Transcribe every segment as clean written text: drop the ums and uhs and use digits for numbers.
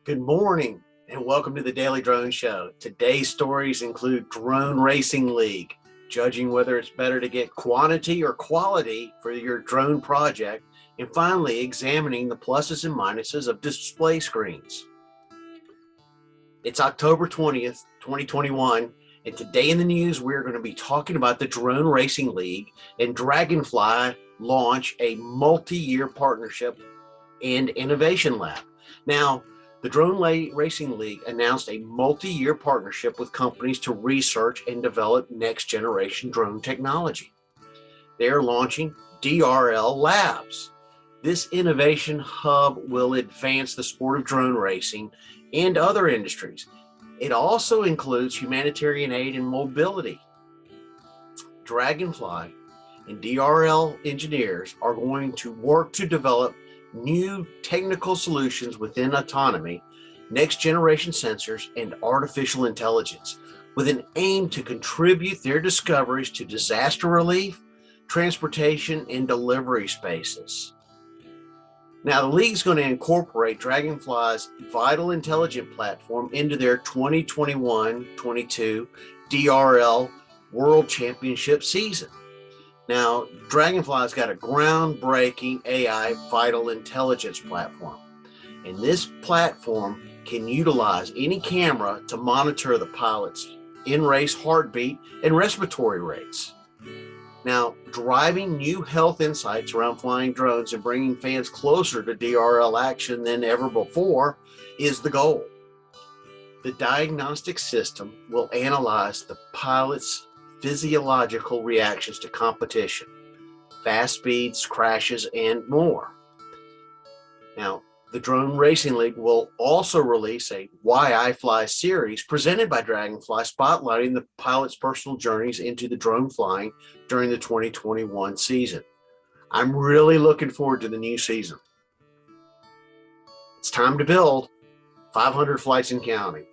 Good morning and welcome to the Daily Drone Show. Today's stories include Drone Racing League, judging whether it's better to get quantity or quality for your drone project, and finally examining the pluses and minuses of display screens. It's October 20th, 2021, and today in the news we're going to be talking about the Drone Racing League and Dragonfly launch a multi-year partnership and innovation lab. Now, the Drone Racing League announced a multi-year partnership with companies to research and develop next-generation drone technology. They are launching DRL Labs. This innovation hub will advance the sport of drone racing and other industries. It also includes humanitarian aid and mobility. Dragonfly and DRL engineers are going to work to develop new technical solutions within autonomy, next generation sensors, and artificial intelligence, with an aim to contribute their discoveries to disaster relief, transportation, and delivery spaces. Now, the league's going to incorporate Dragonfly's Vital Intelligent platform into their 2021-22 DRL World Championship season. Now, Dragonfly's got a groundbreaking AI Vital Intelligence platform, and this platform can utilize any camera to monitor the pilot's in-race heartbeat and respiratory rates. Now, driving new health insights around flying drones and bringing fans closer to DRL action than ever before is the goal. The diagnostic system will analyze the pilot's physiological reactions to competition, fast speeds, crashes, and more. Now, the Drone Racing League will also release a Why I Fly series presented by Dragonfly, spotlighting the pilot's personal journeys into the drone flying during the 2021 season. I'm really looking forward to the new season. It's time to build 500 flights and counting.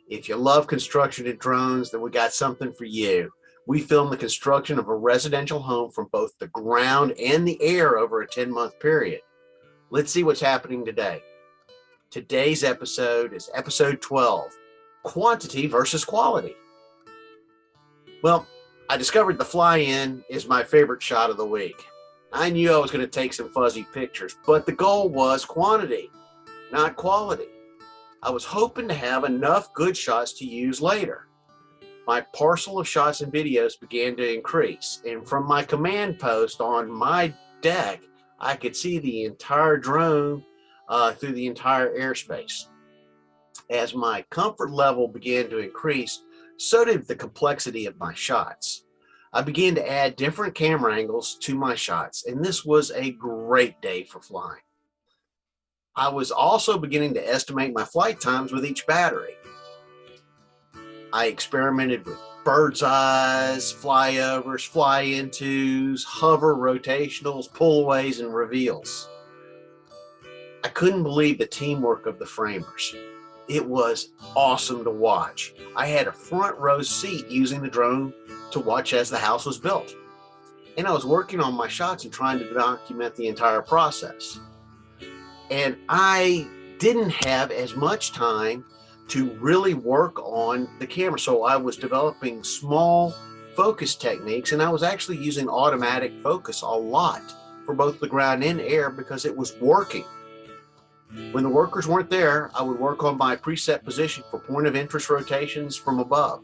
If you love construction and drones, then we got something for you. We filmed the construction of a residential home from both the ground and the air over a 10-month period. Let's see what's happening today. Today's episode is episode 12, Quantity versus Quality. Well, I discovered the fly-in is my favorite shot of the week. I knew I was going to take some fuzzy pictures, but the goal was quantity, not quality. I was hoping to have enough good shots to use later. My parcel of shots and videos began to increase, and from my command post on my deck, I could see the entire drone through the entire airspace. As my comfort level began to increase, so did the complexity of my shots. I began to add different camera angles to my shots, and this was a great day for flying. I was also beginning to estimate my flight times with each battery. I experimented with bird's eyes, flyovers, fly-intos, hover rotationals, pullaways, and reveals. I couldn't believe the teamwork of the framers. It was awesome to watch. I had a front row seat using the drone to watch as the house was built. And I was working on my shots and trying to document the entire process. And I didn't have as much time to really work on the camera. So I was developing small focus techniques, and I was actually using automatic focus a lot for both the ground and air because it was working. When the workers weren't there, I would work on my preset position for point of interest rotations from above.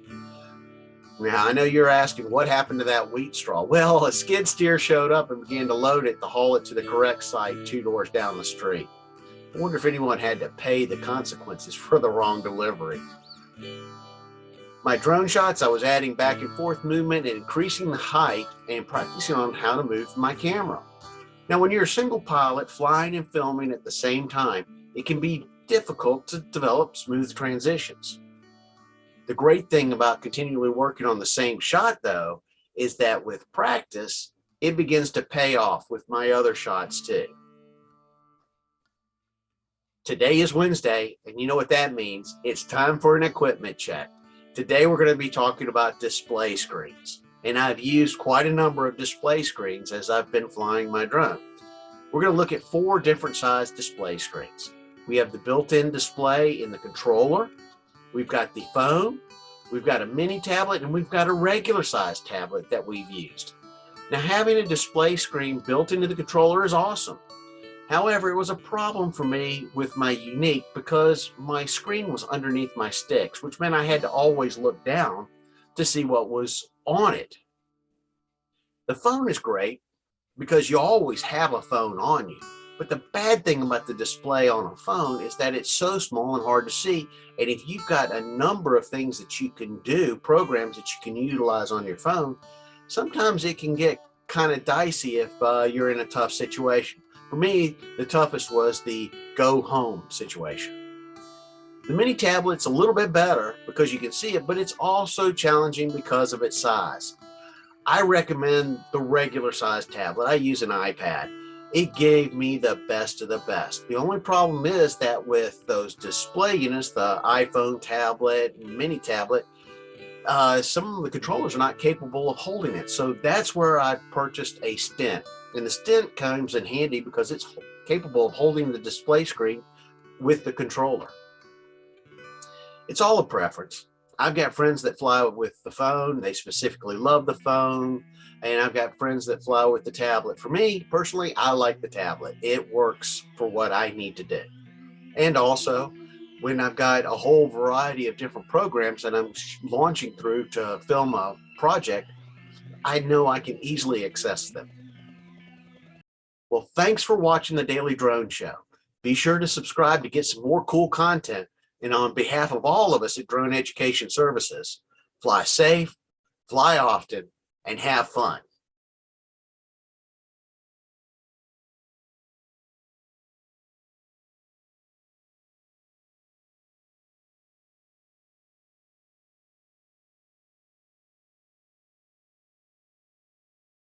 Now, I know you're asking what happened to that wheat straw. Well, a skid steer showed up and began to load it to haul it to the correct site 2 doors down the street. I wonder if anyone had to pay the consequences for the wrong delivery. My drone shots, I was adding back and forth movement and increasing the height and practicing on how to move my camera. Now, when you're a single pilot flying and filming at the same time, it can be difficult to develop smooth transitions. The great thing about continually working on the same shot, though, is that with practice, it begins to pay off with my other shots too. Today is Wednesday, and you know what that means. It's time for an equipment check. Today we're going to be talking about display screens, and I've used quite a number of display screens as I've been flying my drone. We're going to look at 4 different size display screens. We have the built-in display in the controller. We've got the phone. We've got a mini tablet, and we've got a regular sized tablet that we've used. Now, having a display screen built into the controller is awesome. However, it was a problem for me with my Unique because my screen was underneath my sticks, which meant I had to always look down to see what was on it. The phone is great because you always have a phone on you. But the bad thing about the display on a phone is that it's so small and hard to see. And if you've got a number of things that you can do, programs that you can utilize on your phone, sometimes it can get kind of dicey if you're in a tough situation. For me, the toughest was the go home situation. The mini tablet's a little bit better because you can see it, but it's also challenging because of its size. I recommend the regular size tablet. I use an iPad. It gave me the best of the best. The only problem is that with those display units, the iPhone tablet, mini tablet, some of the controllers are not capable of holding it. So that's where I purchased a Stent. And the Stent comes in handy because it's capable of holding the display screen with the controller. It's all a preference. I've got friends that fly with the phone. They specifically love the phone. And I've got friends that fly with the tablet. For me, personally, I like the tablet. It works for what I need to do. And also, when I've got a whole variety of different programs that I'm launching through to film a project, I know I can easily access them. Well, thanks for watching the Daily Drone Show. Be sure to subscribe to get some more cool content. And on behalf of all of us at Drone Education Services, fly safe, fly often, and have fun.